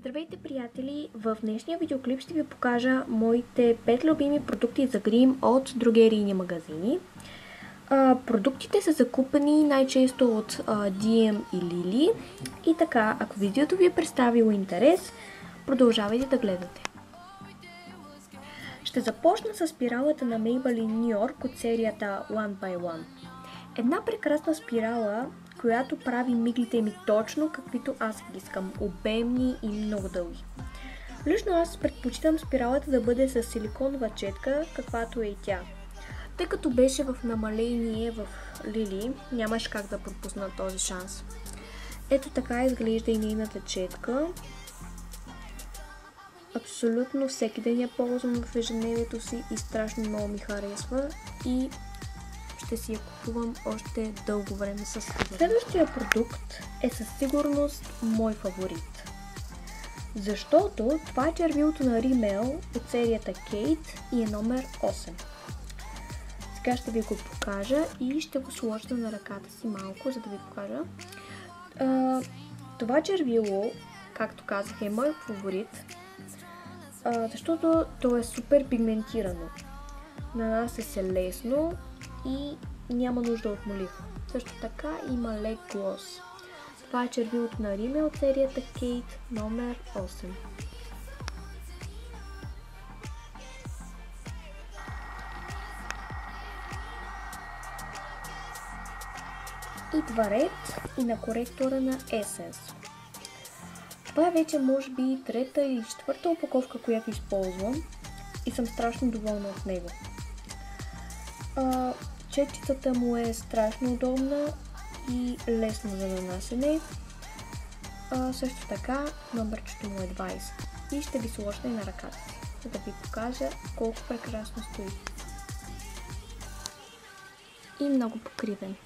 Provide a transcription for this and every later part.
Здравейте, приятели! В днешния видеоклип ще ви покажа моите 5 любими продукти за грим от дрогерийни магазини. Продуктите са закупени най-често от DM и Lily. И така, ако видеото ви е представило интерес, продължавайте да гледате. Ще започна с спиралата на Maybelline New York от серията One by One. Една прекрасна спирала, която прави миглите ми точно каквито аз искам, обемни и много дълги. Лично аз предпочитам спиралата да бъде с силиконова четка, каквато е и тя. Тъй като беше в намаление в Lily, нямаш как да пропусна този шанс. Ето така изглежда и нейната четка. Абсолютно всеки ден я ползвам в ежедневието си и страшно много ми харесва и ще си я купувам още дълго време със сигурност. Следващия продукт е със сигурност мой фаворит. Защото това е червилото на Rimmel от серията Kate и е номер 8. Сега ще ви го покажа и ще го сложа на ръката си малко, за да ви покажа. Това червило, както казах, е мой фаворит, защото то е супер пигментирано. Нанася се лесно и няма нужда от молив. Също така има лек глос. Това е червилото на Rimmel от серията Kate номер 8. Идва ред и на коректора на Essence. Това е вече може би трета или четвърта опаковка, която използвам и съм страшно доволна от него. Четчицата му е страшно удобна и лесно за нанасене. Също така номерчето му е 20 и ще ви сложа и на ръката, за да ви покажа колко прекрасно стои. И много покривен.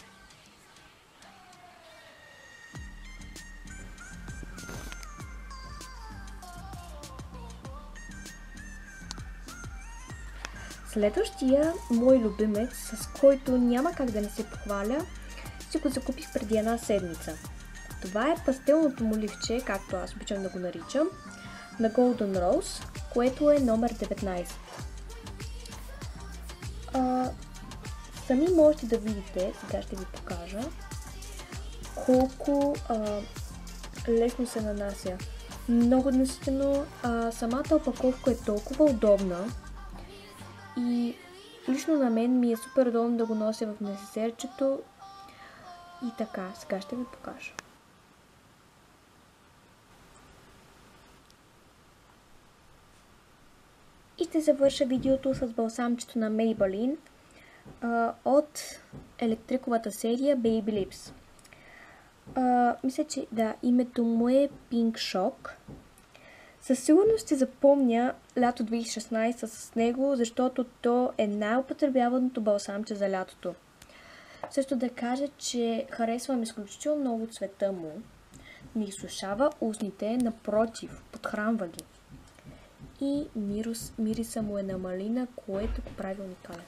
Следващия мой любимец, с който няма как да не се похваля, си го закупих преди една седмица. Това е пастелното моливче, както аз обичам да го наричам, на Golden Rose, което е номер 19. Сами можете да видите, сега ще ви покажа, колко лесно се нанася. Много наситено, самата опаковка е толкова удобна. И лично на мен ми е супер удобно да го нося в несесерчето. И така, сега ще ви покажа. И ще завърша видеото с балсамчето на Maybelline от електриковата серия Baby Lips. Мисля, че името му е Pink Shock. Със сигурност ще запомня лято 2016 с него, защото то е най-употребяваното балсамче за лятото. Също да кажа, че харесвам изключително много цвета му. Не изсушава устните, напротив, подхранва ги. И мириса му е на малина, което го прави уникален.